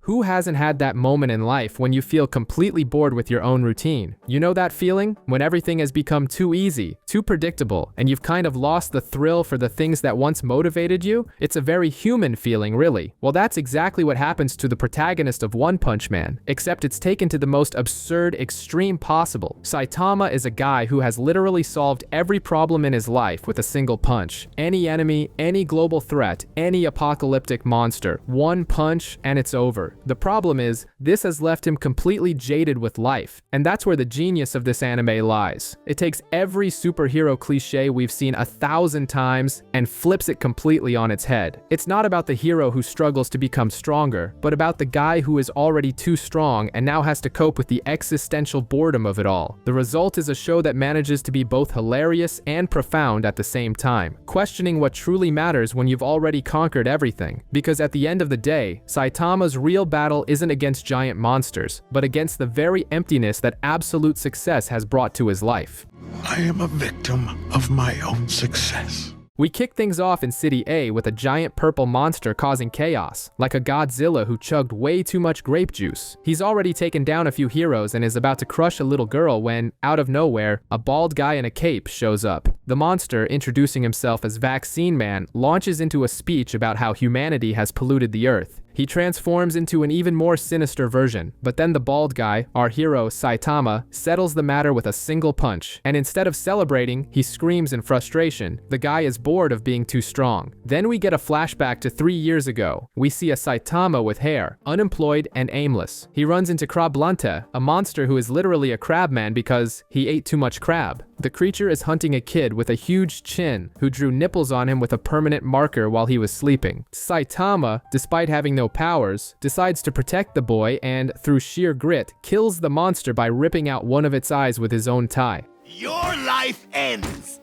Who hasn't had that moment in life when you feel completely bored with your own routine? You know that feeling? When everything has become too easy, too predictable, and you've kind of lost the thrill for the things that once motivated you? It's a very human feeling, really. Well, that's exactly what happens to the protagonist of One Punch Man, except it's taken to the most absurd extreme possible. Saitama is a guy who has literally solved every problem in his life with a single punch. Any enemy, any global threat, any apocalyptic monster, one punch and it's over. The problem is, this has left him completely jaded with life, and that's where the genius of this anime lies. It takes every superhero cliche we've seen 1,000 times and flips it completely on its head. It's not about the hero who struggles to become stronger, but about the guy who is already too strong and now has to cope with the existential boredom of it all. The result is a show that manages to be both hilarious and profound at the same time, questioning what truly matters when you've already conquered everything. Because at the end of the day, Saitama's real battle isn't against giant monsters, but against the very emptiness that absolute success has brought to his life. I am a victim of my own success. We kick things off in City A with a giant purple monster causing chaos, like a Godzilla who chugged way too much grape juice. He's already taken down a few heroes and is about to crush a little girl when, out of nowhere, a bald guy in a cape shows up. The monster, introducing himself as Vaccine Man, launches into a speech about how humanity has polluted the earth. He transforms into an even more sinister version, but then the bald guy, our hero Saitama, settles the matter with a single punch, and instead of celebrating, he screams in frustration. The guy is bored of being too strong. Then we get a flashback to 3 years ago. We see a Saitama with hair, unemployed and aimless. He runs into Crablante, a monster who is literally a crabman because he ate too much crab. The creature is hunting a kid with a huge chin who drew nipples on him with a permanent marker while he was sleeping. Saitama, despite having no powers, decides to protect the boy and, through sheer grit, kills the monster by ripping out one of its eyes with his own tie. Your life ends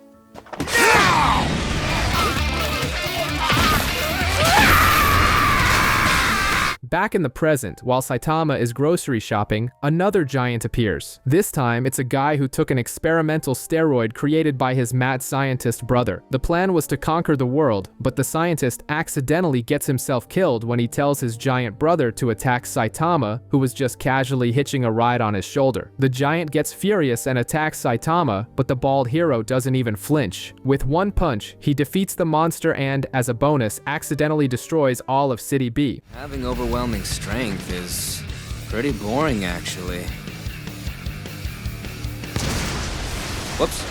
now! Back in the present, while Saitama is grocery shopping, another giant appears. This time, it's a guy who took an experimental steroid created by his mad scientist brother. The plan was to conquer the world, but the scientist accidentally gets himself killed when he tells his giant brother to attack Saitama, who was just casually hitching a ride on his shoulder. The giant gets furious and attacks Saitama, but the bald hero doesn't even flinch. With one punch, he defeats the monster and, as a bonus, accidentally destroys all of City B. Having overwhelming strength is pretty boring, actually. Whoops.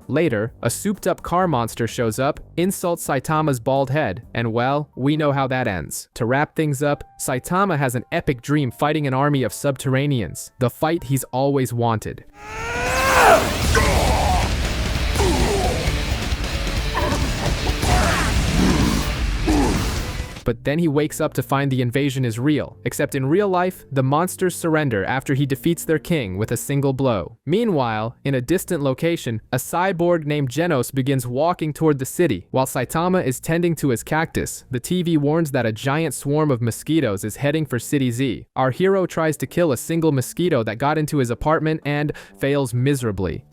Later, a souped-up car monster shows up, insults Saitama's bald head, and well, we know how that ends. To wrap things up, Saitama has an epic dream fighting an army of subterraneans, the fight he's always wanted. But then he wakes up to find the invasion is real, except in real life, the monsters surrender after he defeats their king with a single blow. Meanwhile, in a distant location, a cyborg named Genos begins walking toward the city. While Saitama is tending to his cactus, the TV warns that a giant swarm of mosquitoes is heading for City Z. Our hero tries to kill a single mosquito that got into his apartment and fails miserably.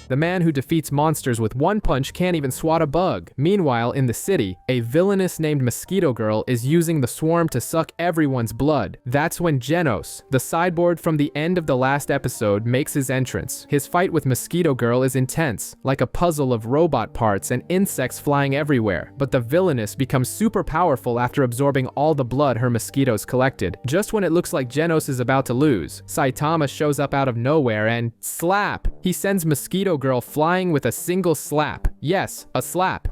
The man who defeats monsters with one punch can't even swat a bug. Meanwhile, in the city, a villainess named Mosquito Girl is using the swarm to suck everyone's blood. That's when Genos, the sideboard from the end of the last episode, makes his entrance. His fight with Mosquito Girl is intense, like a puzzle of robot parts and insects flying everywhere. But the villainess becomes super powerful after absorbing all the blood her mosquitoes collected. Just when it looks like Genos is about to lose, Saitama shows up out of nowhere and slap! He sends Mosquito Girl flying with a single slap. Yes, a slap.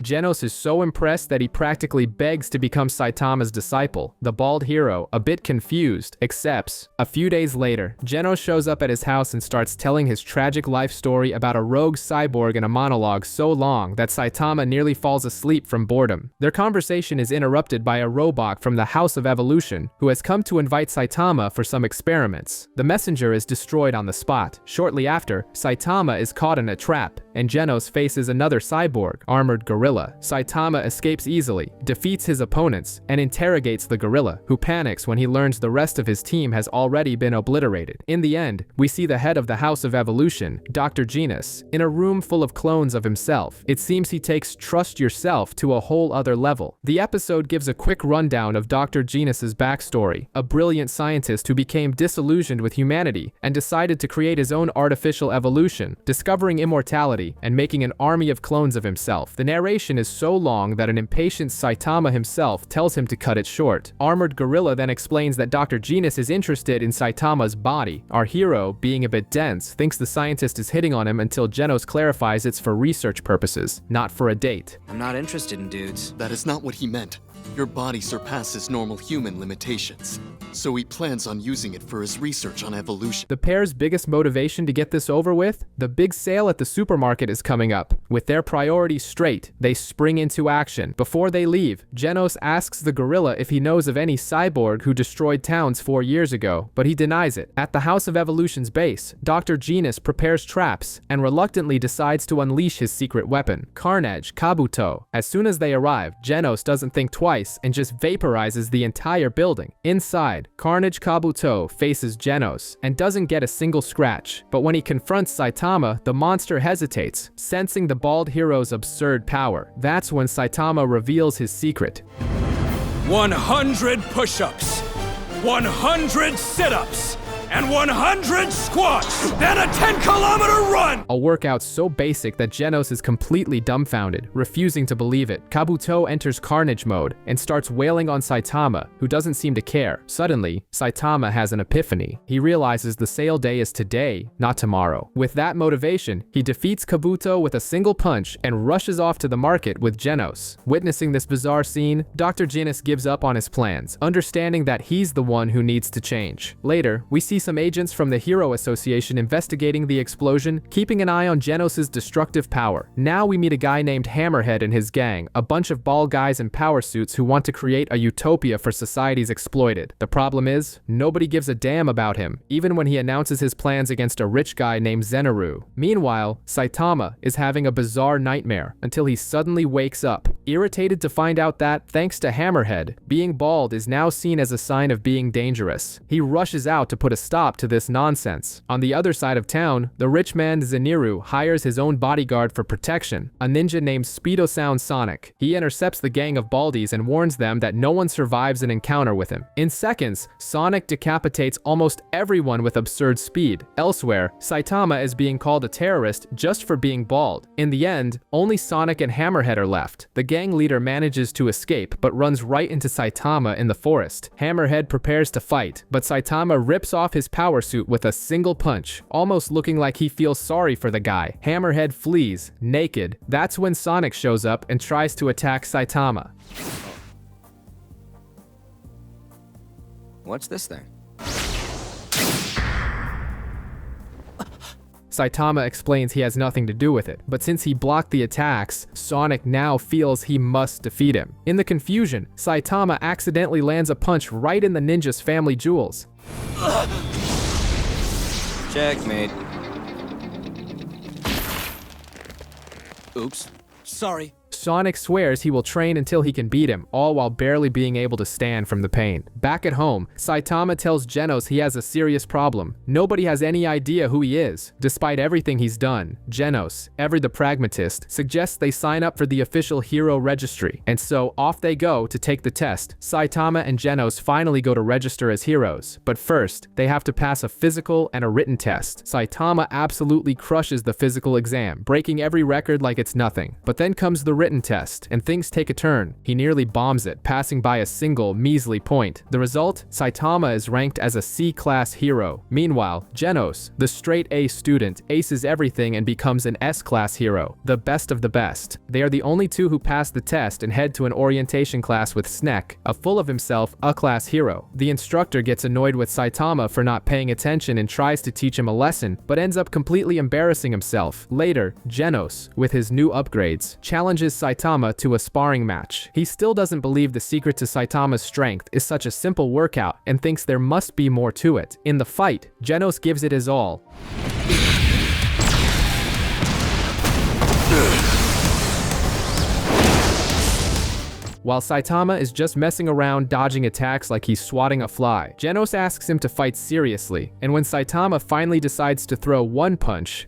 Genos is so impressed that he practically begs to become Saitama's disciple. The bald hero, a bit confused, accepts. A few days later, Genos shows up at his house and starts telling his tragic life story about a rogue cyborg in a monologue so long that Saitama nearly falls asleep from boredom. Their conversation is interrupted by a robot from the House of Evolution who has come to invite Saitama for some experiments. The messenger is destroyed on the spot. Shortly after, Saitama is caught in a trap, and Genos faces another cyborg, armored gorilla. gorilla, Saitama escapes easily, defeats his opponents, and interrogates the gorilla, who panics when he learns the rest of his team has already been obliterated. In the end, we see the head of the House of Evolution, Dr. Genos, in a room full of clones of himself. It seems he takes trust yourself to a whole other level. The episode gives a quick rundown of Dr. Genos' backstory, a brilliant scientist who became disillusioned with humanity and decided to create his own artificial evolution, discovering immortality and making an army of clones of himself. The narration is so long that an impatient Saitama himself tells him to cut it short. Armored Gorilla then explains that Dr. Genos is interested in Saitama's body. Our hero, being a bit dense, thinks the scientist is hitting on him until Genos clarifies it's for research purposes, not for a date. I'm not interested in dudes. That is not what he meant. Your body surpasses normal human limitations, so he plans on using it for his research on evolution. The pair's biggest motivation to get this over with? The big sale at the supermarket is coming up. With their priorities straight, they spring into action. Before they leave, Genos asks the gorilla if he knows of any cyborg who destroyed towns 4 years ago, but he denies it. At the House of Evolution's base, Dr. Genos prepares traps and reluctantly decides to unleash his secret weapon, Carnage Kabuto. As soon as they arrive, Genos doesn't think twice and just vaporizes the entire building. Inside, Carnage Kabuto faces Genos and doesn't get a single scratch, but when he confronts Saitama, the monster hesitates, sensing the bald hero's absurd power. That's when Saitama reveals his secret. 100 push-ups, 100 sit-ups, and 100 squats, then a 10-kilometer run! A workout so basic that Genos is completely dumbfounded, refusing to believe it. Kabuto enters Carnage mode and starts wailing on Saitama, who doesn't seem to care. Suddenly, Saitama has an epiphany. He realizes the sale day is today, not tomorrow. With that motivation, he defeats Kabuto with a single punch and rushes off to the market with Genos. Witnessing this bizarre scene, Dr. Genos gives up on his plans, understanding that he's the one who needs to change. Later, we see some agents from the Hero Association investigating the explosion, keeping an eye on Genos' destructive power. Now we meet a guy named Hammerhead and his gang, a bunch of bald guys in power suits who want to create a utopia for society's exploited. The problem is, nobody gives a damn about him, even when he announces his plans against a rich guy named Zenaru. Meanwhile, Saitama is having a bizarre nightmare until he suddenly wakes up, irritated to find out that, thanks to Hammerhead, being bald is now seen as a sign of being dangerous. He rushes out to put a stop to this nonsense. On the other side of town, the rich man Zeniru hires his own bodyguard for protection, a ninja named Speedo Sound Sonic. He intercepts the gang of baldies and warns them that no one survives an encounter with him. In seconds, Sonic decapitates almost everyone with absurd speed. Elsewhere, Saitama is being called a terrorist just for being bald. In the end, only Sonic and Hammerhead are left. The gang leader manages to escape, but runs right into Saitama in the forest. Hammerhead prepares to fight, but Saitama rips off his power suit with a single punch, almost looking like he feels sorry for the guy. Hammerhead flees, naked. That's when Sonic shows up and tries to attack Saitama. What's this thing? Saitama explains he has nothing to do with it, but since he blocked the attacks, Sonic now feels he must defeat him. In the confusion, Saitama accidentally lands a punch right in the ninja's family jewels. Checkmate. Oops. Sorry. Sonic swears he will train until he can beat him, all while barely being able to stand from the pain. Back at home, Saitama tells Genos he has a serious problem. Nobody has any idea who he is, despite everything he's done. Genos, ever the pragmatist, suggests they sign up for the official hero registry, and so off they go to take the test. Saitama and Genos finally go to register as heroes, but first, they have to pass a physical and a written test. Saitama absolutely crushes the physical exam, breaking every record like it's nothing. But then comes the written test, and things take a turn. He nearly bombs it, passing by a single, measly point. The result? Saitama is ranked as a C-class hero. Meanwhile, Genos, the straight A student, aces everything and becomes an S-class hero, the best of the best. They are the only two who pass the test and head to an orientation class with Snek, a full of himself A-class hero. The instructor gets annoyed with Saitama for not paying attention and tries to teach him a lesson, but ends up completely embarrassing himself. Later, Genos, with his new upgrades, challenges Saitama to a sparring match. He still doesn't believe the secret to Saitama's strength is such a simple workout and thinks there must be more to it. In the fight, Genos gives it his all. while Saitama is just messing around dodging attacks like he's swatting a fly. Genos asks him to fight seriously, and when Saitama finally decides to throw one punch,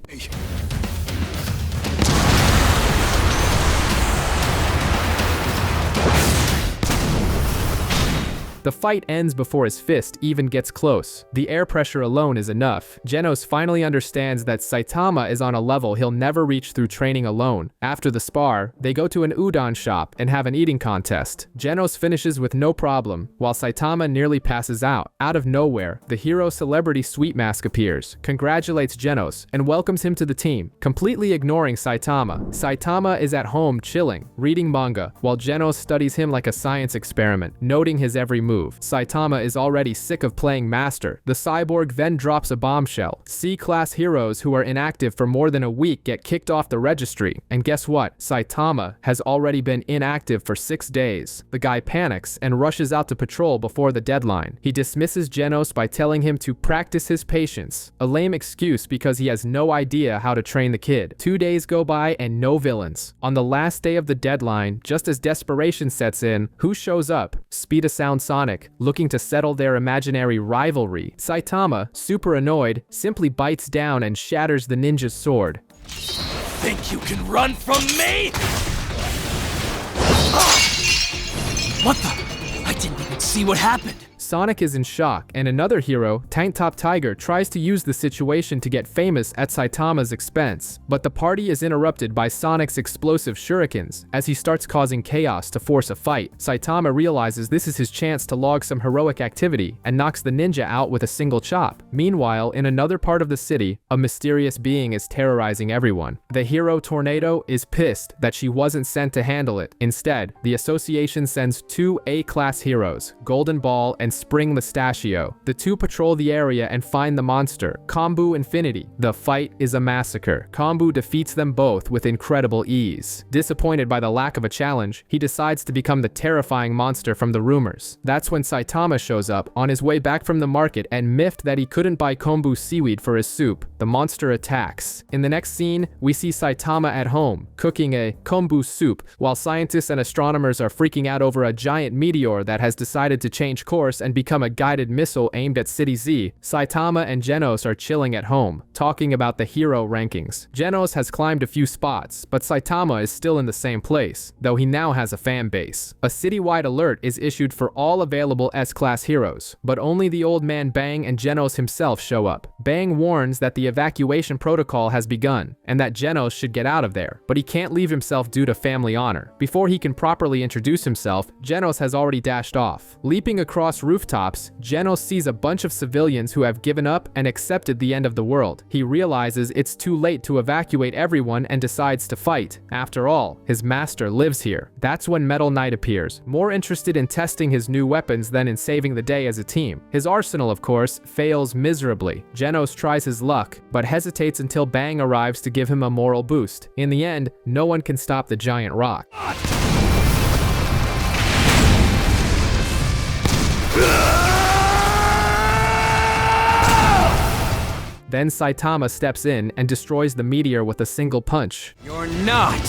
the fight ends before his fist even gets close. The air pressure alone is enough. Genos finally understands that Saitama is on a level he'll never reach through training alone. After the spar, they go to an udon shop and have an eating contest. Genos finishes with no problem, while Saitama nearly passes out. Out of nowhere, the hero celebrity Sweet Mask appears, congratulates Genos, and welcomes him to the team, completely ignoring Saitama. Saitama is at home chilling, reading manga, while Genos studies him like a science experiment, noting his every move. Saitama is already sick of playing master. The cyborg then drops a bombshell. C-class heroes who are inactive for more than a week get kicked off the registry. And guess what? Saitama has already been inactive for 6 days. The guy panics and rushes out to patrol before the deadline. He dismisses Genos by telling him to practice his patience, a lame excuse because he has no idea how to train the kid. 2 days go by and no villains. On the last day of the deadline, just as desperation sets in, who shows up? Speed of Sound Sonic, looking to settle their imaginary rivalry. Saitama, super annoyed, simply bites down and shatters the ninja's sword. Think you can run from me? What the? I didn't even see what happened. Sonic is in shock, and another hero, Tank Top Tiger, tries to use the situation to get famous at Saitama's expense. But the party is interrupted by Sonic's explosive shurikens. As he starts causing chaos to force a fight, Saitama realizes this is his chance to log some heroic activity and knocks the ninja out with a single chop. Meanwhile, in another part of the city, a mysterious being is terrorizing everyone. The hero Tornado is pissed that she wasn't sent to handle it. Instead, the association sends 2 A-class heroes, Golden Ball and Spring Mustachio. The two patrol the area and find the monster, Kombu Infinity. The fight is a massacre. Kombu defeats them both with incredible ease. Disappointed by the lack of a challenge, he decides to become the terrifying monster from the rumors. That's when Saitama shows up, on his way back from the market and miffed that he couldn't buy kombu seaweed for his soup. The monster attacks. In the next scene, we see Saitama at home, cooking a kombu soup, while scientists and astronomers are freaking out over a giant meteor that has decided to change course and become a guided missile aimed at City Z. Saitama and Genos are chilling at home, talking about the hero rankings. Genos has climbed a few spots, but Saitama is still in the same place, though he now has a fan base. A citywide alert is issued for all available S-class heroes, but only the old man Bang and Genos himself show up. Bang warns that the evacuation protocol has begun, and that Genos should get out of there, but he can't leave himself due to family honor. Before he can properly introduce himself, Genos has already dashed off. Leaping across rooftops, Genos sees a bunch of civilians who have given up and accepted the end of the world. He realizes it's too late to evacuate everyone and decides to fight. After all, his master lives here. That's when Metal Knight appears, more interested in testing his new weapons than in saving the day as a team. His arsenal, of course, fails miserably. Genos tries his luck, but hesitates until Bang arrives to give him a moral boost. In the end, no one can stop the giant rock. Then Saitama steps in and destroys the meteor with a single punch. You're not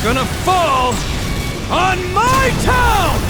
gonna fall on my town!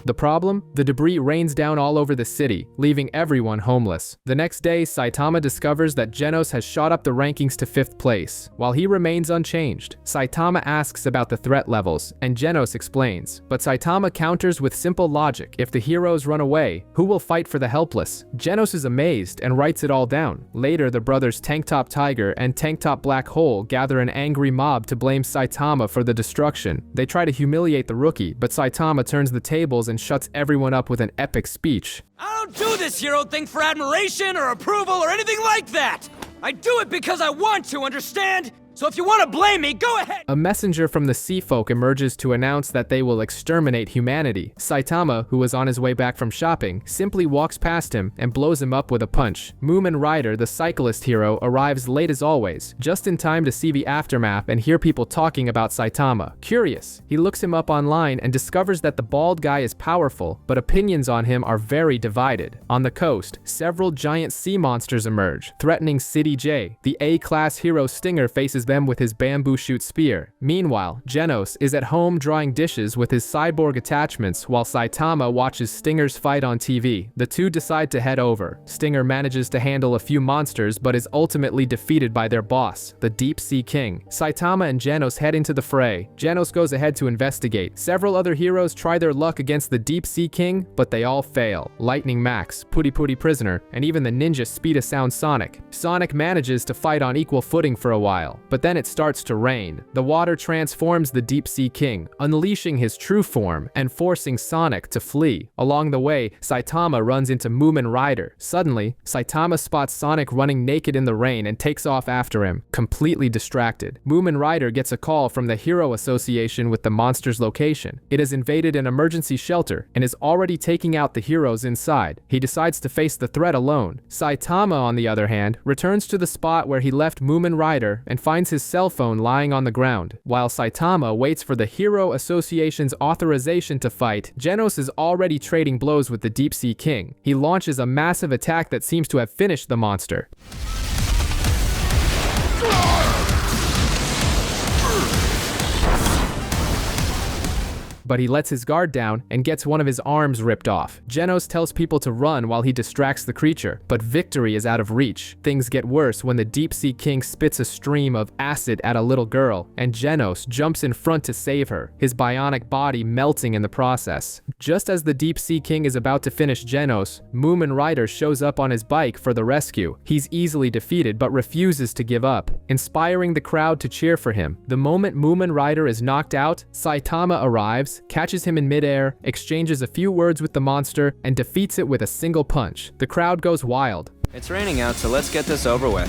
The problem? The debris rains down all over the city, leaving everyone homeless. The next day, Saitama discovers that Genos has shot up the rankings to 5th place, while he remains unchanged. Saitama asks about the threat levels, and Genos explains. But Saitama counters with simple logic. If the heroes run away, who will fight for the helpless? Genos is amazed and writes it all down. Later, the brothers Tank Top Tiger and Tank Top Black Hole gather an angry mob to blame Saitama for the destruction. They try to humiliate the rookie, but Saitama turns the tables and shuts everyone up with an epic speech. I don't do this hero thing for admiration or approval or anything like that! I do it because I want to, understand? So if you want to blame me, go ahead! A messenger from the Sea Folk emerges to announce that they will exterminate humanity. Saitama, who was on his way back from shopping, simply walks past him and blows him up with a punch. Moomin Rider, the cyclist hero, arrives late as always, just in time to see the aftermath and hear people talking about Saitama. Curious, he looks him up online and discovers that the bald guy is powerful, but opinions on him are very divided. On the coast, several giant sea monsters emerge, threatening City J. The A-class hero Stinger faces them with his bamboo shoot spear. Meanwhile, Genos is at home drawing dishes with his cyborg attachments while Saitama watches Stinger's fight on TV. The two decide to head over. Stinger manages to handle a few monsters but is ultimately defeated by their boss, the Deep Sea King. Saitama and Genos head into the fray. Genos goes ahead to investigate. Several other heroes try their luck against the Deep Sea King, but they all fail. Lightning Max, Putty Putty Prisoner, and even the ninja Speed of Sound Sonic. Sonic manages to fight on equal footing for a while, but then it starts to rain. The water transforms the Deep Sea King, unleashing his true form and forcing Sonic to flee. Along the way, Saitama runs into Moomin Rider. Suddenly, Saitama spots Sonic running naked in the rain and takes off after him, completely distracted. Moomin Rider gets a call from the Hero Association with the monster's location. It has invaded an emergency shelter and is already taking out the heroes inside. He decides to face the threat alone. Saitama, on the other hand, returns to the spot where he left Moomin Rider and finds his cell phone lying on the ground. While Saitama waits for the Hero Association's authorization to fight, Genos is already trading blows with the Deep Sea King. He launches a massive attack that seems to have finished the monster. But he lets his guard down and gets one of his arms ripped off. Genos tells people to run while he distracts the creature, but victory is out of reach. Things get worse when the Deep Sea King spits a stream of acid at a little girl, and Genos jumps in front to save her, his bionic body melting in the process. Just as the Deep Sea King is about to finish Genos, Moomin Rider shows up on his bike for the rescue. He's easily defeated but refuses to give up, inspiring the crowd to cheer for him. The moment Moomin Rider is knocked out, Saitama arrives, catches him in midair, exchanges a few words with the monster, and defeats it with a single punch. The crowd goes wild. It's raining out, so let's get this over with.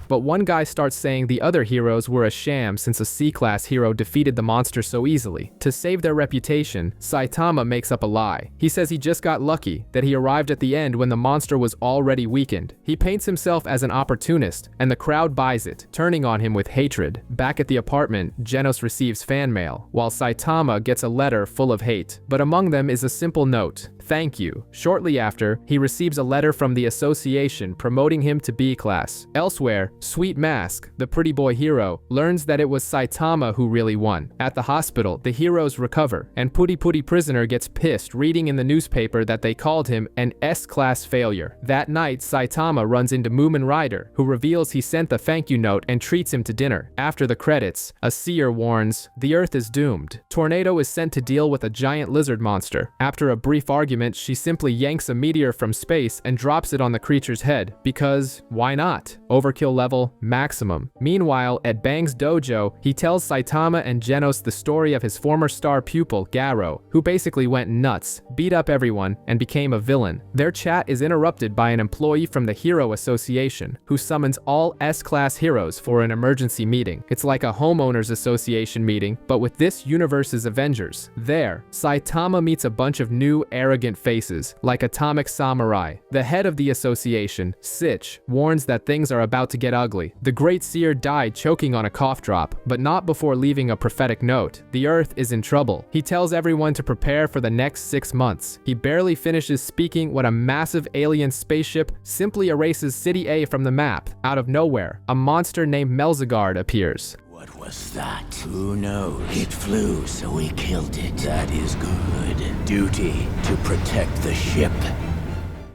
But one guy starts saying the other heroes were a sham since a C-class hero defeated the monster so easily. To save their reputation, Saitama makes up a lie. He says he just got lucky, that he arrived at the end when the monster was already weakened. He paints himself as an opportunist, and the crowd buys it, turning on him with hatred. Back at the apartment, Genos receives fan mail, while Saitama gets a letter full of hate. But among them is a simple note: "Thank you." Shortly after, he receives a letter from the association promoting him to B-class. Elsewhere, Sweet Mask, the pretty boy hero, learns that it was Saitama who really won. At the hospital, the heroes recover, and Putty Putty Prisoner gets pissed reading in the newspaper that they called him an S-class failure. That night, Saitama runs into Moomin Rider, who reveals he sent the thank you note and treats him to dinner. After the credits, a seer warns, "The Earth is doomed." Tornado is sent to deal with a giant lizard monster. After a brief argument, she simply yanks a meteor from space and drops it on the creature's head, because why not? Overkill level maximum. Meanwhile, at Bang's dojo, he tells Saitama and Genos the story of his former star pupil, Garou, who basically went nuts, beat up everyone, and became a villain. Their chat is interrupted by an employee from the Hero Association, who summons all S-class heroes for an emergency meeting. It's like a homeowners association meeting, but with this universe's Avengers. There, Saitama meets a bunch of new, arrogant faces, like Atomic Samurai. The head of the association, Sitch, warns that things are about to get ugly. The Great Seer died choking on a cough drop, but not before leaving a prophetic note. The Earth is in trouble. He tells everyone to prepare for the next 6 months. He barely finishes speaking when a massive alien spaceship simply erases City A from the map. Out of nowhere, a monster named Melzigard appears. What was that? Who knows? It flew, so we killed it. That is good. Duty to protect the ship.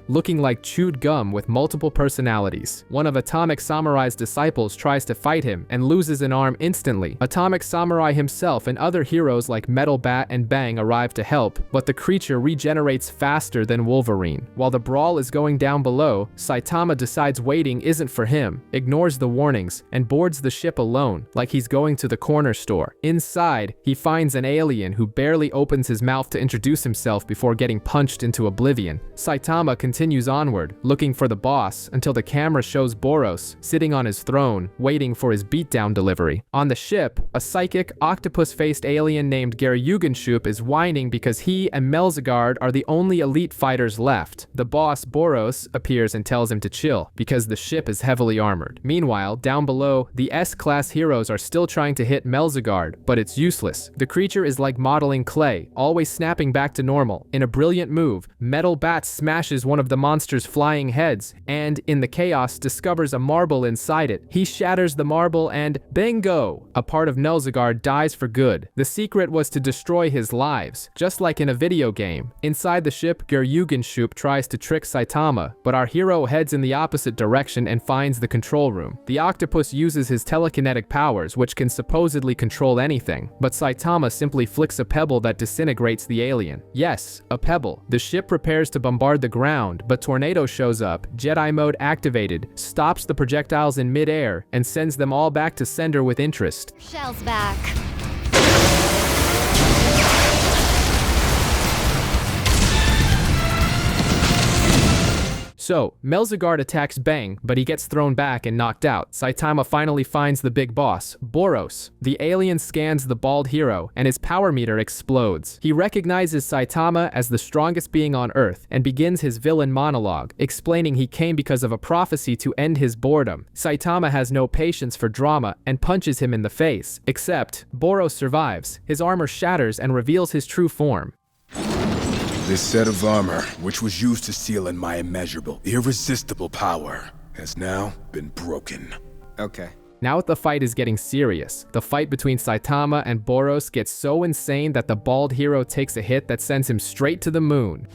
Looking like chewed gum with multiple personalities. One of Atomic Samurai's disciples tries to fight him and loses an arm instantly. Atomic Samurai himself and other heroes like Metal Bat and Bang arrive to help, but the creature regenerates faster than Wolverine. While the brawl is going down below, Saitama decides waiting isn't for him, ignores the warnings, and boards the ship alone, like he's going to the corner store. Inside, he finds an alien who barely opens his mouth to introduce himself before getting punched into oblivion. Saitama continues onward, looking for the boss, until the camera shows Boros sitting on his throne, waiting for his beatdown delivery. On the ship, a psychic, octopus-faced alien named Garou is whining because he and Melzigard are the only elite fighters left. The boss, Boros, appears and tells him to chill, because the ship is heavily armored. Meanwhile, down below, the S-class heroes are still trying to hit Melzigard, but it's useless. The creature is like modeling clay, always snapping back to normal. In a brilliant move, Metal Bat smashes one of of the monster's flying heads and, in the chaos, discovers a marble inside it. He shatters the marble and, bingo! A part of Melzigard dies for good. The secret was to destroy his lives, just like in a video game. Inside the ship, Geryugenshoop tries to trick Saitama, but our hero heads in the opposite direction and finds the control room. The octopus uses his telekinetic powers, which can supposedly control anything, but Saitama simply flicks a pebble that disintegrates the alien. Yes, a pebble. The ship prepares to bombard the ground, but Tornado shows up, Jedi mode activated, stops the projectiles in mid-air, and sends them all back to sender with interest. Shell's back. So, Melzigard attacks Bang, but he gets thrown back and knocked out. Saitama finally finds the big boss, Boros. The alien scans the bald hero, and his power meter explodes. He recognizes Saitama as the strongest being on Earth, and begins his villain monologue, explaining he came because of a prophecy to end his boredom. Saitama has no patience for drama, and punches him in the face. Except, Boros survives. His armor shatters and reveals his true form. This set of armor, which was used to seal in my immeasurable, irresistible power, has now been broken. Okay. Now the fight is getting serious. The fight between Saitama and Boros gets so insane that the bald hero takes a hit that sends him straight to the moon.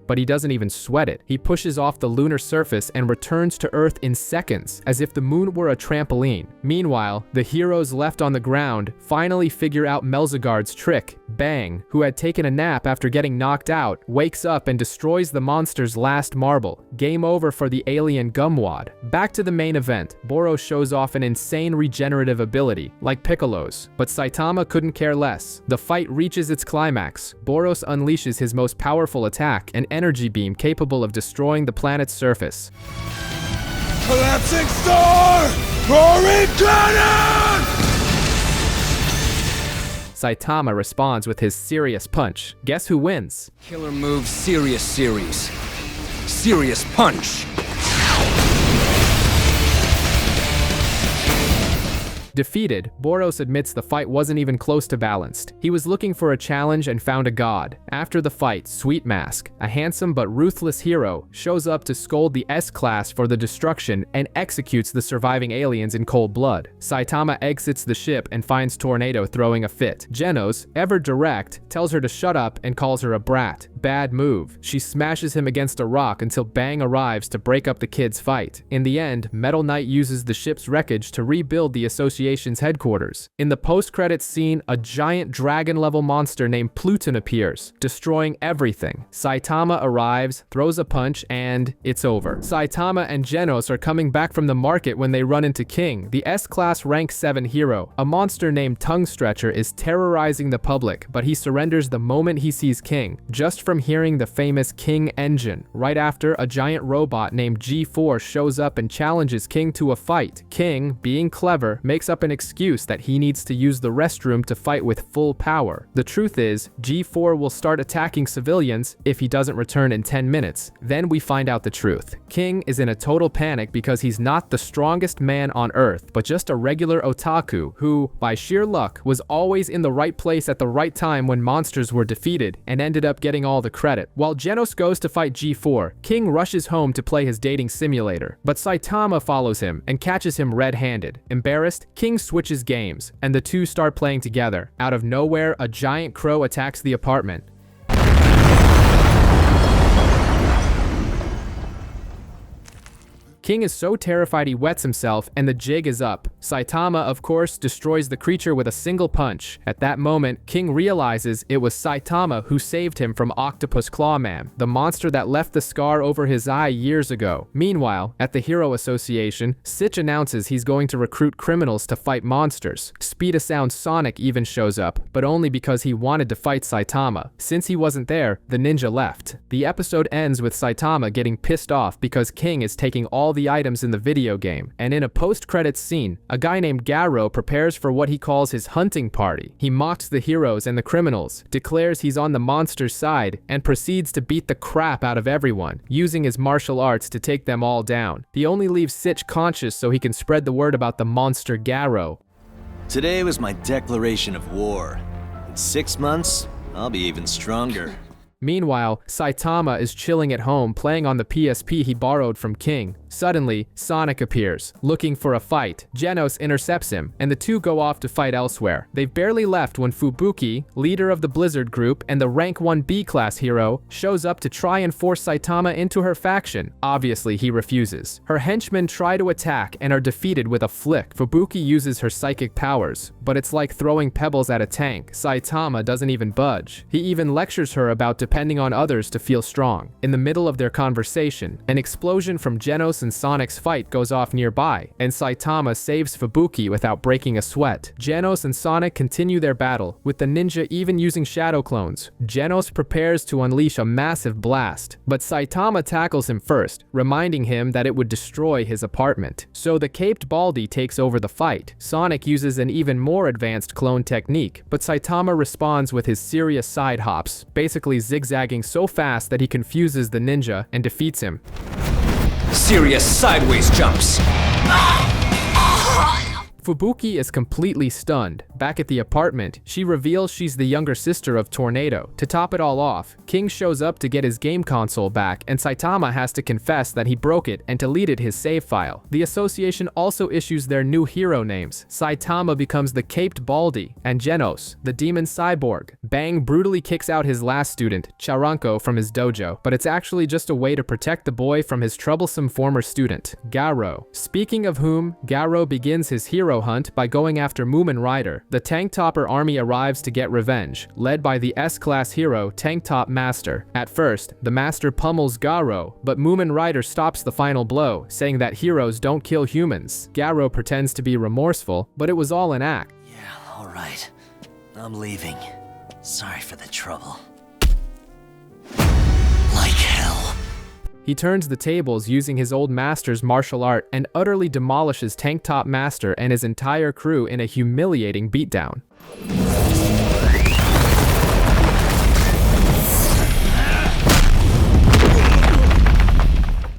But he doesn't even sweat it. He pushes off the lunar surface and returns to Earth in seconds, as if the moon were a trampoline. Meanwhile, the heroes left on the ground finally figure out Melzigard's trick. Bang, who had taken a nap after getting knocked out, wakes up and destroys the monster's last marble. Game over for the alien Gumwad. Back to the main event. Boros shows off an insane regenerative ability, like Piccolo's, but Saitama couldn't care less. The fight reaches its climax. Boros unleashes his most powerful attack, an energy beam capable of destroying the planet's surface. Collapsing star! Roaring cannon! Saitama responds with his serious punch. Guess who wins? Killer move, serious series. Serious punch. Defeated, Boros admits the fight wasn't even close to balanced. He was looking for a challenge and found a god. After the fight, Sweet Mask, a handsome but ruthless hero, shows up to scold the S-Class for the destruction and executes the surviving aliens in cold blood. Saitama exits the ship and finds Tornado throwing a fit. Genos, ever direct, tells her to shut up and calls her a brat. Bad move. She smashes him against a rock until Bang arrives to break up the kids' fight. In the end, Metal Knight uses the ship's wreckage to rebuild the association's headquarters. In the post-credits scene, a giant dragon-level monster named Pluton appears, destroying everything. Saitama arrives, throws a punch, and it's over. Saitama and Genos are coming back from the market when they run into King, the S-Class rank 7 hero. A monster named Tongue Stretcher is terrorizing the public, but he surrenders the moment he sees King, just from hearing the famous King engine. Right after, a giant robot named G4 shows up and challenges King to a fight. King, being clever, makes up an excuse that he needs to use the restroom to fight with full power. The truth is, G4 will start attacking civilians if he doesn't return in 10 minutes. Then we find out the truth. King is in a total panic because he's not the strongest man on Earth, but just a regular otaku who, by sheer luck, was always in the right place at the right time when monsters were defeated and ended up getting all the credit. While Genos goes to fight G4, King rushes home to play his dating simulator, but Saitama follows him and catches him red-handed. Embarrassed, King switches games, and the two start playing together. Out of nowhere, a giant crow attacks the apartment. King is so terrified he wets himself, and the jig is up. Saitama, of course, destroys the creature with a single punch. At that moment, King realizes it was Saitama who saved him from Octopus Clawman, the monster that left the scar over his eye years ago. Meanwhile, at the Hero Association, Sitch announces he's going to recruit criminals to fight monsters. Speed-a-Sound Sonic even shows up, but only because he wanted to fight Saitama. Since he wasn't there, the ninja left. The episode ends with Saitama getting pissed off because King is taking all the items in the video game, and in a post-credits scene, a guy named Garou prepares for what he calls his hunting party. He mocks the heroes and the criminals, declares he's on the monster's side, and proceeds to beat the crap out of everyone, using his martial arts to take them all down. He only leaves Sitch conscious so he can spread the word about the monster Garou. Today was my declaration of war. In 6 months, I'll be even stronger. Meanwhile, Saitama is chilling at home playing on the PSP he borrowed from King. Suddenly, Sonic appears, looking for a fight. Genos intercepts him, and the two go off to fight elsewhere. They've barely left when Fubuki, leader of the Blizzard group and the rank 1 B-class hero, shows up to try and force Saitama into her faction. Obviously, he refuses. Her henchmen try to attack and are defeated with a flick. Fubuki uses her psychic powers, but it's like throwing pebbles at a tank. Saitama doesn't even budge. He even lectures her about depending on others to feel strong. In the middle of their conversation, an explosion from Genos and Sonic's fight goes off nearby, and Saitama saves Fubuki without breaking a sweat. Genos and Sonic continue their battle, with the ninja even using shadow clones. Genos prepares to unleash a massive blast, but Saitama tackles him first, reminding him that it would destroy his apartment. So the caped Baldy takes over the fight. Sonic uses an even more advanced clone technique, but Saitama responds with his serious side hops, basically zigzagging so fast that he confuses the ninja and defeats him. Serious sideways jumps. Fubuki is completely stunned. Back at the apartment, she reveals she's the younger sister of Tornado. To top it all off, King shows up to get his game console back, and Saitama has to confess that he broke it and deleted his save file. The association also issues their new hero names. Saitama becomes the Caped Baldy, and Genos, the demon cyborg. Bang brutally kicks out his last student, Charanko, from his dojo, but it's actually just a way to protect the boy from his troublesome former student, Garou. Speaking of whom, Garou begins his hero hunt by going after Moomin Rider. The Tank Topper army arrives to get revenge, led by the S-class hero Tank Top Master. At first, the Master pummels Garou, but Moomin Rider stops the final blow, saying that heroes don't kill humans. Garou pretends to be remorseful, but it was all an act. Yeah, alright. I'm leaving. Sorry for the trouble. Like hell. He turns the tables using his old master's martial art and utterly demolishes Tank Top Master and his entire crew in a humiliating beatdown.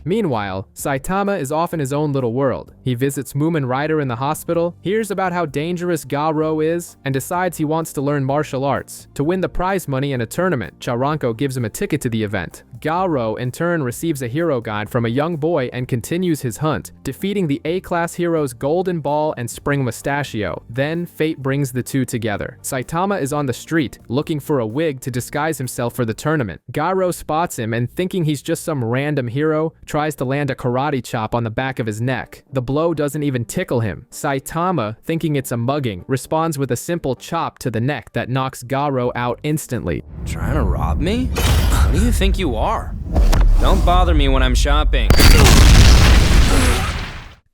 Meanwhile, Saitama is off in his own little world. He visits Moomin Rider in the hospital, hears about how dangerous Garou is, and decides he wants to learn martial arts. To win the prize money in a tournament, Charanko gives him a ticket to the event. Garou, in turn, receives a hero guide from a young boy and continues his hunt, defeating the A-class heroes Golden Ball and Spring Mustachio. Then, fate brings the two together. Saitama is on the street, looking for a wig to disguise himself for the tournament. Garou spots him and, thinking he's just some random hero, tries to land a karate chop on the back of his neck. The blow doesn't even tickle him. Saitama, thinking it's a mugging, responds with a simple chop to the neck that knocks Garou out instantly. Trying to rob me? Who do you think you are? Don't bother me when I'm shopping.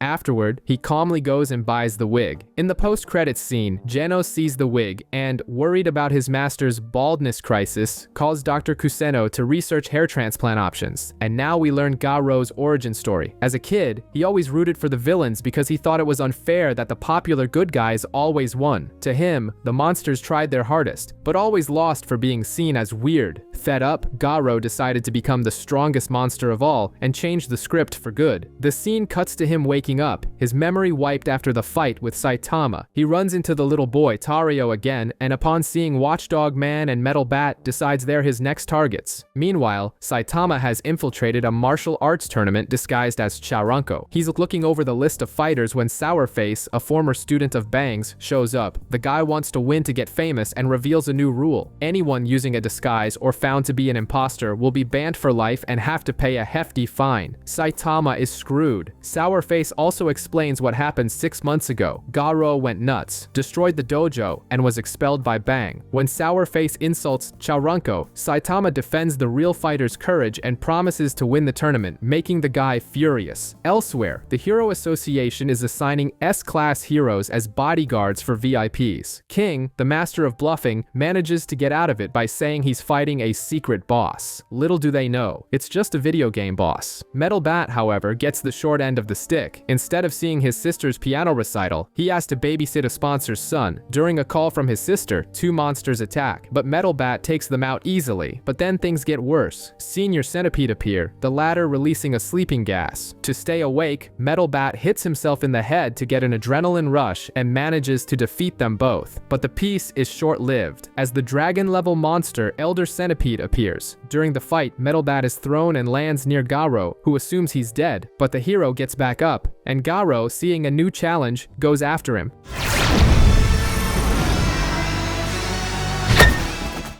Afterward, he calmly goes and buys the wig. In the post-credits scene, Genos sees the wig and, worried about his master's baldness crisis, calls Dr. Kuseno to research hair transplant options. And now we learn Garou's origin story. As a kid, he always rooted for the villains because he thought it was unfair that the popular good guys always won. To him, the monsters tried their hardest, but always lost for being seen as weird. Fed up, Garou decided to become the strongest monster of all and change the script for good. The scene cuts to him waking up, his memory wiped after the fight with Saitama. He runs into the little boy, Tario, again, and upon seeing Watchdog Man and Metal Bat, decides they're his next targets. Meanwhile, Saitama has infiltrated a martial arts tournament disguised as Charanko. He's looking over the list of fighters when Sourface, a former student of Bang's, shows up. The guy wants to win to get famous and reveals a new rule. Anyone using a disguise or found to be an imposter will be banned for life and have to pay a hefty fine. Saitama is screwed. Sourface also explains what happened 6 months ago. Garou went nuts, destroyed the dojo, and was expelled by Bang. When Sourface insults Charanko, Saitama defends the real fighter's courage and promises to win the tournament, making the guy furious. Elsewhere, the Hero Association is assigning S-class heroes as bodyguards for VIPs. King, the master of bluffing, manages to get out of it by saying he's fighting a family's secret boss. Little do they know, it's just a video game boss. Metal Bat, however, gets the short end of the stick. Instead of seeing his sister's piano recital, he has to babysit a sponsor's son. During a call from his sister, two monsters attack, but Metal Bat takes them out easily. But then things get worse. Senior Centipede appear, the latter releasing a sleeping gas. To stay awake, Metal Bat hits himself in the head to get an adrenaline rush and manages to defeat them both. But the peace is short-lived, as the dragon-level monster Elder Centipede appears. During the fight, Metal Bat is thrown and lands near Garou, who assumes he's dead, but the hero gets back up, and Garou, seeing a new challenge, goes after him.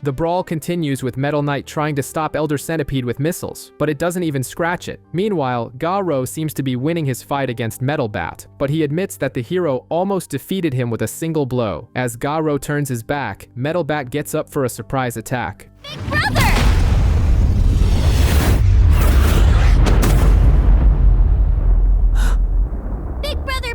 The brawl continues with Metal Knight trying to stop Elder Centipede with missiles, but it doesn't even scratch it. Meanwhile, Garou seems to be winning his fight against Metal Bat, but he admits that the hero almost defeated him with a single blow. As Garou turns his back, Metal Bat gets up for a surprise attack. Big brother!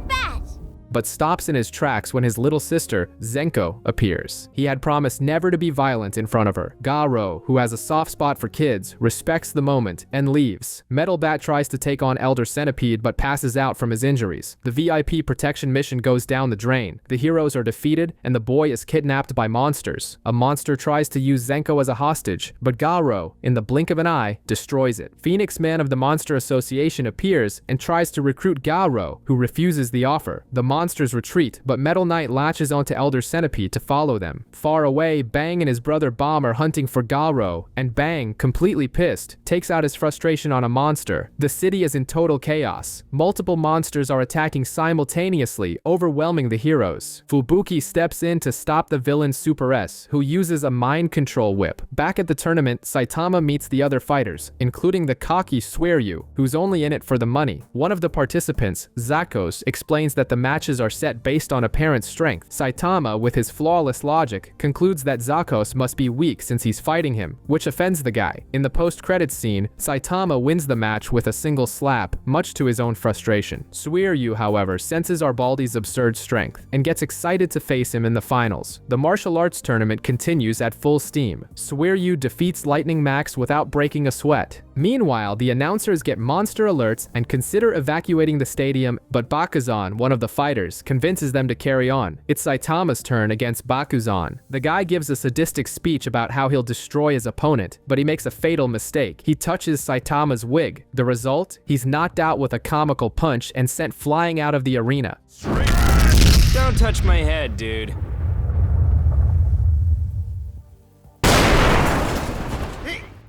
But stops in his tracks when his little sister, Zenko, appears. He had promised never to be violent in front of her. Garou, who has a soft spot for kids, respects the moment and leaves. Metal Bat tries to take on Elder Centipede but passes out from his injuries. The VIP protection mission goes down the drain. The heroes are defeated and the boy is kidnapped by monsters. A monster tries to use Zenko as a hostage, but Garou, in the blink of an eye, destroys it. Phoenix Man of the Monster Association appears and tries to recruit Garou, who refuses the offer. The monsters retreat, but Metal Knight latches onto Elder Centipede to follow them. Far away, Bang and his brother Bomb are hunting for Garou, and Bang, completely pissed, takes out his frustration on a monster. The city is in total chaos. Multiple monsters are attacking simultaneously, overwhelming the heroes. Fubuki steps in to stop the villain Super S, who uses a mind control whip. Back at the tournament, Saitama meets the other fighters, including the cocky Swearyu, who's only in it for the money. One of the participants, Zakos, explains that the matches are set based on apparent strength. Saitama, with his flawless logic, concludes that Zakos must be weak since he's fighting him, which offends the guy. In the post-credits scene, Saitama wins the match with a single slap, much to his own frustration. Swearyu, however, senses Arbaldi's absurd strength and gets excited to face him in the finals. The martial arts tournament continues at full steam. Swearyu defeats Lightning Max without breaking a sweat. Meanwhile, the announcers get monster alerts and consider evacuating the stadium, but Bakuzan, one of the fighters, convinces them to carry on. It's Saitama's turn against Bakuzan. The guy gives a sadistic speech about how he'll destroy his opponent, but he makes a fatal mistake. He touches Saitama's wig. The result? He's knocked out with a comical punch and sent flying out of the arena. Don't touch my head, dude.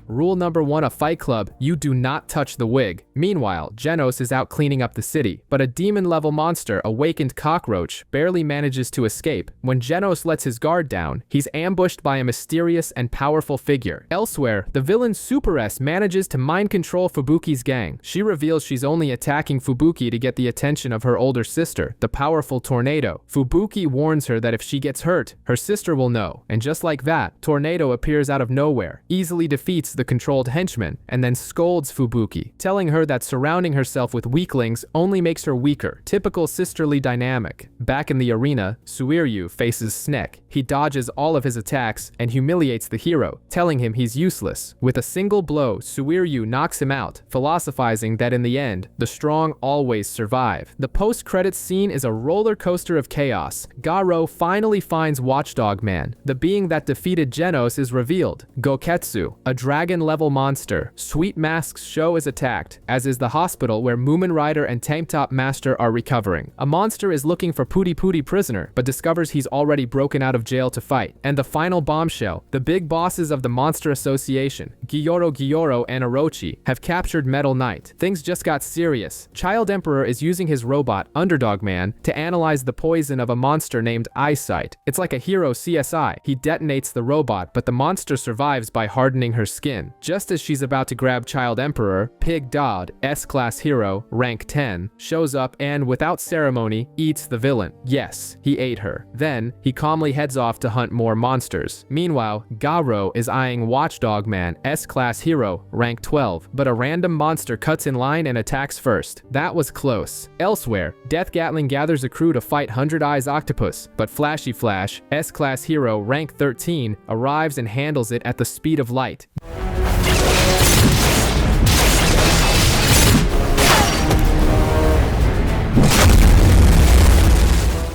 Rule number 1 of Fight Club, you do not touch the wig. Meanwhile, Genos is out cleaning up the city, but a demon-level monster, awakened cockroach, barely manages to escape. When Genos lets his guard down, he's ambushed by a mysterious and powerful figure. Elsewhere, the villain Super S manages to mind control Fubuki's gang. She reveals she's only attacking Fubuki to get the attention of her older sister, the powerful Tornado. Fubuki warns her that if she gets hurt, her sister will know, and just like that, Tornado appears out of nowhere, easily defeats the controlled henchman, and then scolds Fubuki, telling her that surrounding herself with weaklings only makes her weaker. Typical sisterly dynamic. Back in the arena, Swearyu faces Snek. He dodges all of his attacks and humiliates the hero, telling him he's useless. With a single blow, Swearyu knocks him out, philosophizing that in the end, the strong always survive. The post-credits scene is a roller coaster of chaos. Garou finally finds Watchdog Man. The being that defeated Genos is revealed. Goketsu, a dragon-level monster. Sweet Mask's show is attacked, as is the hospital where Moomin Rider and Tank Top Master are recovering. A monster is looking for Pooty Pooty prisoner, but discovers he's already broken out of jail to fight. And the final bombshell, the big bosses of the Monster Association, Gyoro and Orochi, have captured Metal Knight. Things just got serious. Child Emperor is using his robot, Underdog Man, to analyze the poison of a monster named Eyesight. It's like a hero CSI. He detonates the robot, but the monster survives by hardening her skin. Just as she's about to grab Child Emperor, Pig Da, god, S-class hero, rank 10, shows up and, without ceremony, eats the villain. Yes, he ate her. Then, he calmly heads off to hunt more monsters. Meanwhile, Garou is eyeing Watchdog Man, S-class hero, rank 12, but a random monster cuts in line and attacks first. That was close. Elsewhere, Death Gatling gathers a crew to fight 100 Eyes Octopus, but Flashy Flash, S-class hero, rank 13, arrives and handles it at the speed of light.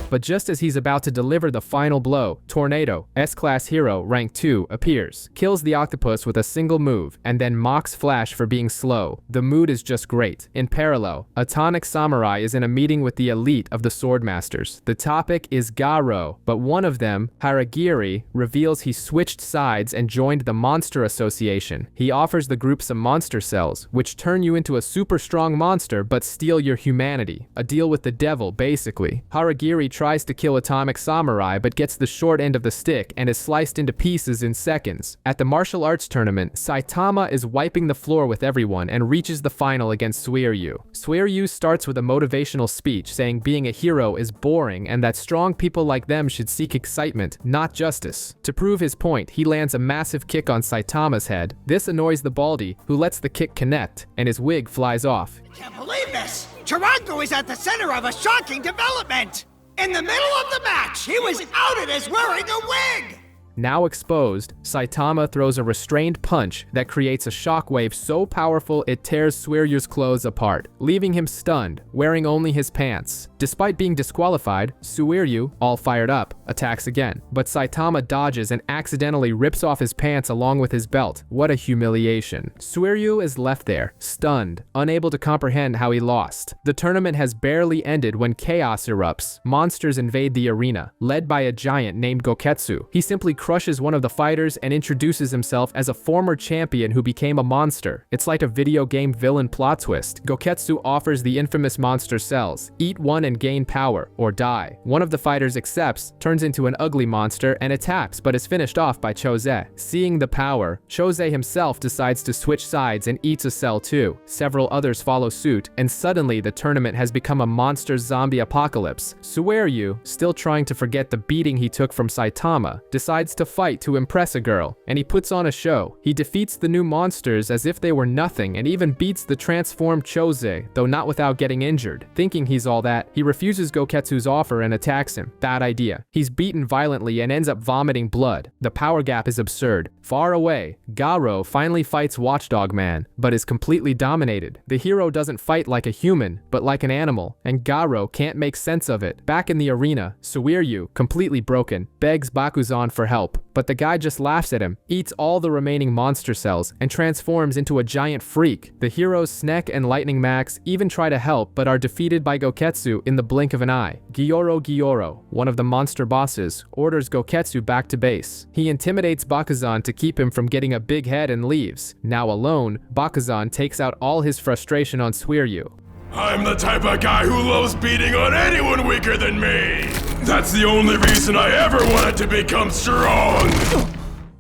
But just as he's about to deliver the final blow, Tornado, S-class hero, rank 2, appears, kills the octopus with a single move, and then mocks Flash for being slow. The mood is just great. In parallel, a tonic samurai is in a meeting with the elite of the Swordmasters. The topic is Garou, but one of them, Haragiri, reveals he switched sides and joined the Monster Association. He offers the group some monster cells, which turn you into a super strong monster but steal your humanity. A deal with the devil, basically. Haragiri tries to kill Atomic Samurai but gets the short end of the stick and is sliced into pieces in seconds. At the martial arts tournament, Saitama is wiping the floor with everyone and reaches the final against Suiryu. Suiryu starts with a motivational speech saying being a hero is boring and that strong people like them should seek excitement, not justice. To prove his point, he lands a massive kick on Saitama's head. This annoys the Baldy, who lets the kick connect, and his wig flies off. I can't believe this! Chirango is at the center of a shocking development! In the middle of the match, he was outed as wearing a wig! Now exposed, Saitama throws a restrained punch that creates a shockwave so powerful it tears Suiryu's clothes apart, leaving him stunned, wearing only his pants. Despite being disqualified, Suiryu, all fired up, attacks again. But Saitama dodges and accidentally rips off his pants along with his belt. What a humiliation. Suiryu is left there, stunned, unable to comprehend how he lost. The tournament has barely ended when chaos erupts. Monsters invade the arena, led by a giant named Goketsu. He simply crushes one of the fighters and introduces himself as a former champion who became a monster. It's like a video game villain plot twist. Goketsu offers the infamous monster cells. Eat one and gain power, or die. One of the fighters accepts, turns into an ugly monster, and attacks, but is finished off by Chose. Seeing the power, Chose himself decides to switch sides and eats a cell too. Several others follow suit, and suddenly the tournament has become a monster zombie apocalypse. Suiryu, still trying to forget the beating he took from Saitama, decides to fight to impress a girl, and he puts on a show. He defeats the new monsters as if they were nothing and even beats the transformed Chose, though not without getting injured. Thinking he's all that, he refuses Goketsu's offer and attacks him. Bad idea. He's beaten violently and ends up vomiting blood. The power gap is absurd. Far away, Garou finally fights Watchdog Man, but is completely dominated. The hero doesn't fight like a human, but like an animal, and Garou can't make sense of it. Back in the arena, Suiryu, completely broken, begs Bakuzan for help, but the guy just laughs at him, eats all the remaining monster cells, and transforms into a giant freak. The heroes Snek and Lightning Max even try to help, but are defeated by Goketsu in the blink of an eye. Gyoro, one of the monster bosses, orders Goketsu back to base. He intimidates Bakuzan to keep him from getting a big head and leaves. Now alone, Bakuzan takes out all his frustration on Suiryu. I'm the type of guy who loves beating on anyone weaker than me. That's the only reason I ever wanted to become strong.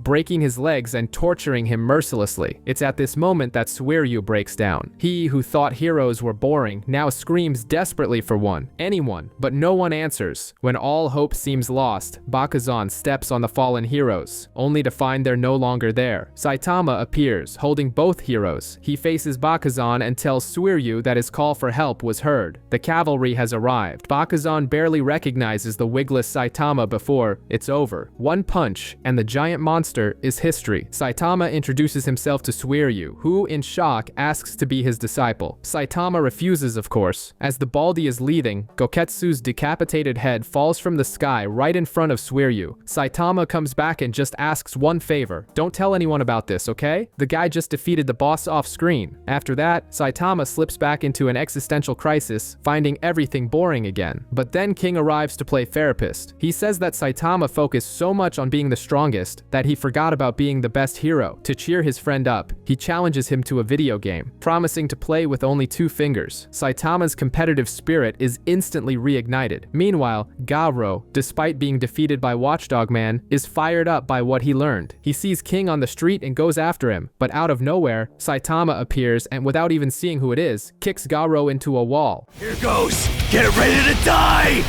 Breaking his legs and torturing him mercilessly. It's at this moment that Suiryu breaks down. He, who thought heroes were boring, now screams desperately for one. Anyone, but no one answers. When all hope seems lost, Bakuzan steps on the fallen heroes, only to find they're no longer there. Saitama appears, holding both heroes. He faces Bakuzan and tells Suiryu that his call for help was heard. The cavalry has arrived. Bakuzan barely recognizes the wigless Saitama before it's over. One punch, and the giant monster is history. Saitama introduces himself to Suiryu, who, in shock, asks to be his disciple. Saitama refuses, of course. As the Baldy is leaving, Goketsu's decapitated head falls from the sky right in front of Suiryu. Saitama comes back and just asks one favor. Don't tell anyone about this, okay? The guy just defeated the boss off screen. After that, Saitama slips back into an existential crisis, finding everything boring again. But then King arrives to play therapist. He says that Saitama focused so much on being the strongest that he forgot about being the best hero. To cheer his friend up, he challenges him to a video game, promising to play with only 2 fingers. Saitama's competitive spirit is instantly reignited. Meanwhile, Garou, despite being defeated by Watchdog Man, is fired up by what he learned. He sees King on the street and goes after him, but out of nowhere, Saitama appears and without even seeing who it is, kicks Garou into a wall. Here goes! Get ready to die!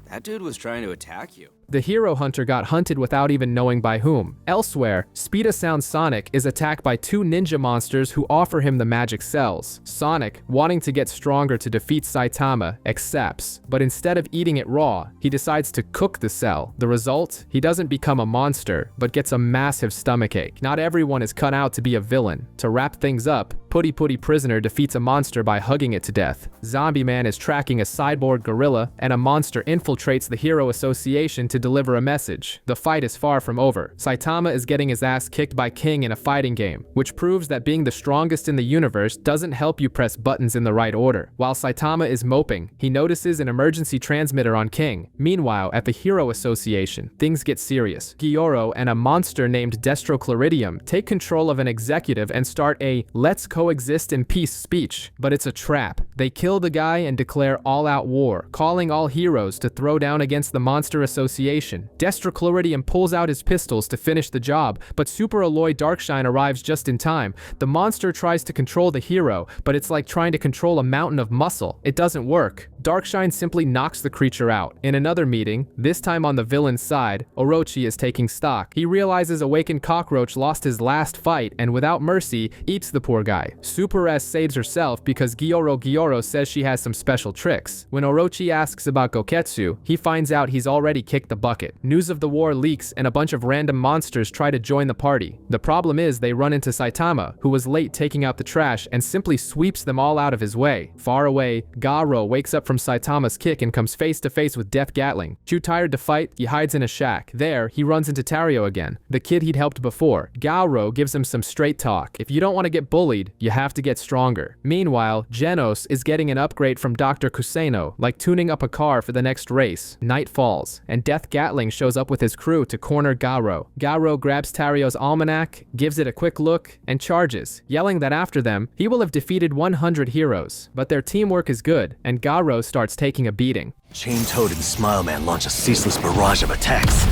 That dude was trying to attack you. The hero hunter got hunted without even knowing by whom. Elsewhere, Speeda Sound Sonic is attacked by 2 ninja monsters who offer him the magic cells. Sonic, wanting to get stronger to defeat Saitama, accepts, but instead of eating it raw, he decides to cook the cell. The result? He doesn't become a monster, but gets a massive stomachache. Not everyone is cut out to be a villain. To wrap things up, Putty Putty Prisoner defeats a monster by hugging it to death. Zombie Man is tracking a cyborg gorilla, and a monster infiltrates the Hero Association to deliver a message. The fight is far from over. Saitama is getting his ass kicked by King in a fighting game, which proves that being the strongest in the universe doesn't help you press buttons in the right order. While Saitama is moping, he notices an emergency transmitter on King. Meanwhile, at the Hero Association, things get serious. Gyoro and a monster named Destrochloridium take control of an executive and start a "let's coexist in peace" speech. But it's a trap. They kill the guy and declare all-out war, calling all heroes to throw down against the Monster Association. Destrochloridium pulls out his pistols to finish the job, but Super Alloy Darkshine arrives just in time. The monster tries to control the hero, but it's like trying to control a mountain of muscle. It doesn't work. Darkshine simply knocks the creature out. In another meeting, this time on the villain's side, Orochi is taking stock. He realizes Awakened Cockroach lost his last fight and without mercy, eats the poor guy. Super S saves herself because Gyoro says she has some special tricks. When Orochi asks about Goketsu, he finds out he's already kicked the bucket. News of the war leaks and a bunch of random monsters try to join the party. The problem is they run into Saitama, who was late taking out the trash and simply sweeps them all out of his way. Far away, Garou wakes up from Saitama's kick and comes face to face with Death Gatling. Too tired to fight, he hides in a shack. There, he runs into Tario again, the kid he'd helped before. Garou gives him some straight talk. If you don't want to get bullied, you have to get stronger. Meanwhile, Genos is getting an upgrade from Dr. Kuseno, like tuning up a car for the next race. Night falls, and Death Gatling shows up with his crew to corner Garou. Garou grabs Tario's almanac, gives it a quick look, and charges, yelling that after them, he will have defeated 100 heroes. But their teamwork is good, and Garou starts taking a beating. Chain Toad and Smile Man launch a ceaseless barrage of attacks.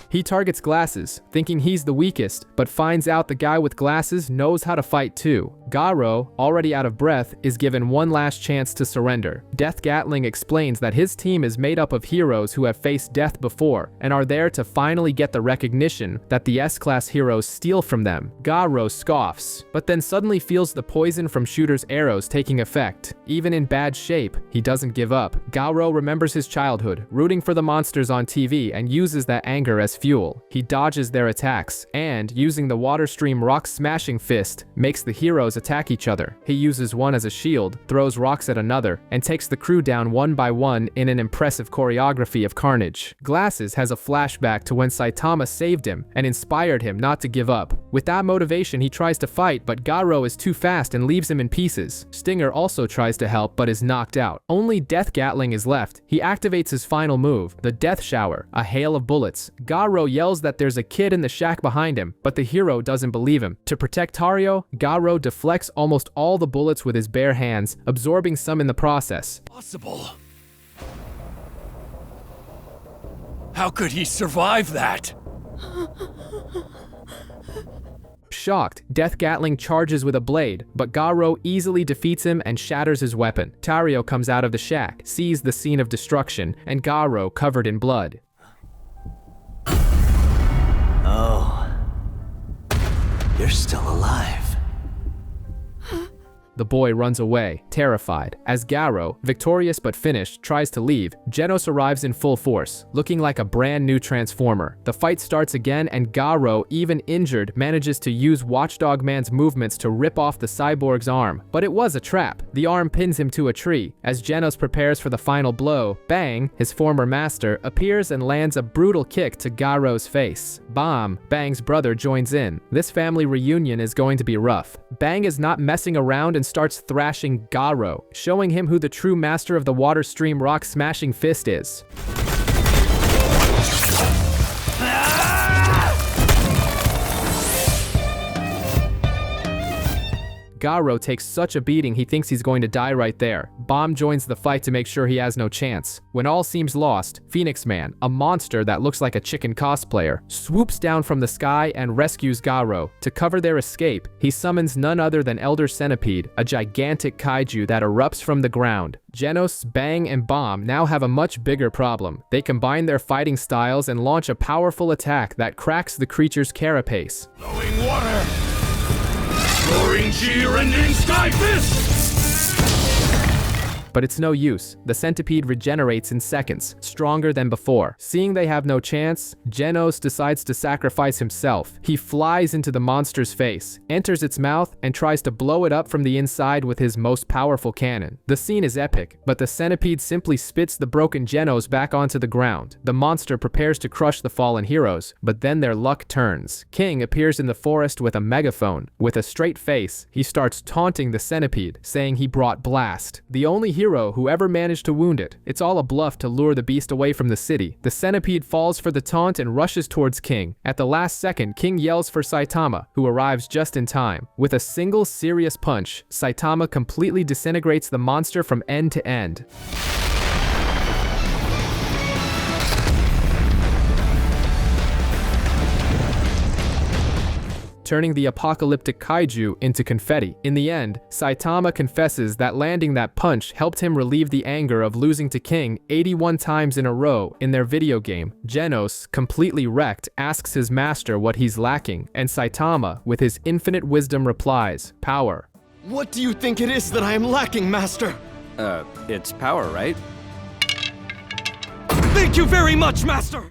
He targets Glasses, thinking he's the weakest, but finds out the guy with glasses knows how to fight too. Garou, already out of breath, is given one last chance to surrender. Death Gatling explains that his team is made up of heroes who have faced death before, and are there to finally get the recognition that the S-Class heroes steal from them. Garou scoffs, but then suddenly feels the poison from Shooter's arrows taking effect. Even in bad shape, he doesn't give up. Garou remembers his childhood, rooting for the monsters on TV, and uses that anger as fuel. He dodges their attacks, and, using the Water Stream Rock Smashing Fist, makes the heroes attack each other. He uses one as a shield, throws rocks at another, and takes the crew down one by one in an impressive choreography of carnage. Glasses has a flashback to when Saitama saved him and inspired him not to give up. With that motivation, he tries to fight, but Garou is too fast and leaves him in pieces. Stinger also tries to help, but is knocked out. Only Death Gatling is left. He activates his final move, the Death Shower, a hail of bullets. Garou yells that there's a kid in the shack behind him, but the hero doesn't believe him. To protect Tario, Garou deflects almost all the bullets with his bare hands, absorbing some in the process. Possible. How could he survive that? Shocked, Death Gatling charges with a blade, but Garou easily defeats him and shatters his weapon. Tario comes out of the shack, sees the scene of destruction, and Garou covered in blood. Oh. You're still alive. The boy runs away, terrified. As Garou, victorious but finished, tries to leave, Genos arrives in full force, looking like a brand new Transformer. The fight starts again, and Garou, even injured, manages to use Watchdog Man's movements to rip off the cyborg's arm. But it was a trap. The arm pins him to a tree. As Genos prepares for the final blow, Bang, his former master, appears and lands a brutal kick to Garou's face. Bomb, Bang's brother, joins in. This family reunion is going to be rough. Bang is not messing around and starts thrashing Garou, showing him who the true master of the water stream rock smashing fist is. Garou takes such a beating he thinks he's going to die right there. Bomb joins the fight to make sure he has no chance. When all seems lost, Phoenix Man, a monster that looks like a chicken cosplayer, swoops down from the sky and rescues Garou. To cover their escape, he summons none other than Elder Centipede, a gigantic kaiju that erupts from the ground. Genos, Bang, and Bomb now have a much bigger problem. They combine their fighting styles and launch a powerful attack that cracks the creature's carapace. Flowing water! Roaring sheer-ending sky fist! But it's no use. The centipede regenerates in seconds, stronger than before. Seeing they have no chance, Genos decides to sacrifice himself. He flies into the monster's face, enters its mouth, and tries to blow it up from the inside with his most powerful cannon. The scene is epic, but the centipede simply spits the broken Genos back onto the ground. The monster prepares to crush the fallen heroes, but then their luck turns. King appears in the forest with a megaphone. With a straight face, he starts taunting the centipede, saying he brought Blast, the only hero who ever managed to wound it. It's all a bluff to lure the beast away from the city. The centipede falls for the taunt and rushes towards King. At the last second, King yells for Saitama, who arrives just in time. With a single serious punch, Saitama completely disintegrates the monster from end to end. Turning the apocalyptic kaiju into confetti. In the end, Saitama confesses that landing that punch helped him relieve the anger of losing to King 81 times in a row in their video game. Genos, completely wrecked, asks his master what he's lacking, and Saitama, with his infinite wisdom, replies, "Power." What do you think it is that I am lacking, Master? It's power, right? Thank you very much, Master!